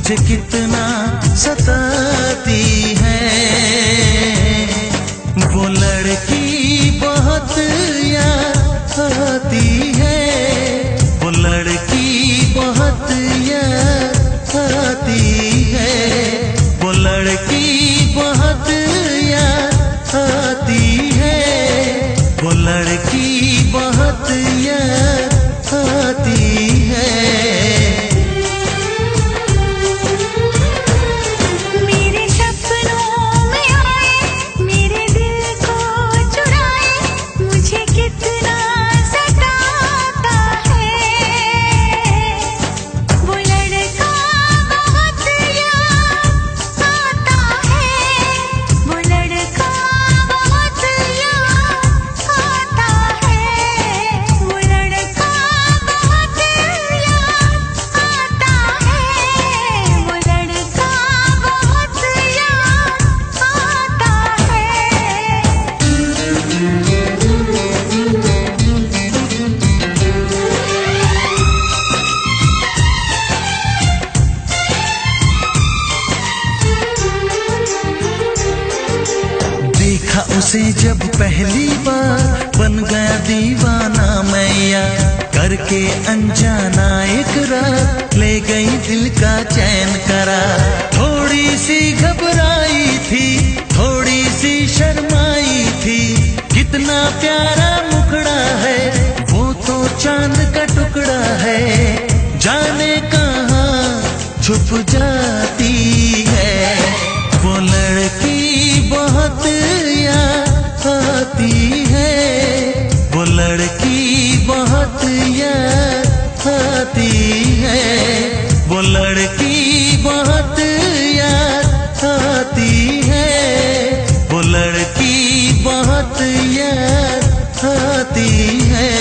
मुझे कितना सताती है। वो लड़की बहुत याद आती है, वो लड़की बहुत याद आती है, वो लड़की बहुत याद आती है, वो लड़की बहुत याद आती है। उसे जब पहली बार बन गया दीवाना मैया, करके अनजाना इकरार ले गई दिल का चैन करा। थोड़ी सी घबराई थी, थोड़ी सी शर्माई थी, कितना प्यारा मुखड़ा है, वो तो चांद का टुकड़ा है, जाने कहाँ छुप जाती है। वो लड़की बहुत याद आती है, वो लड़की बहुत याद आती है, वो लड़की बहुत याद आती है, वो लड़की बहुत याद आती है।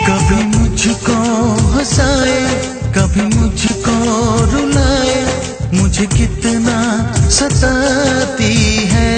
कभी मुझको हंसाए, कभी मुझको रुलाए, मुझे कितना सताती है।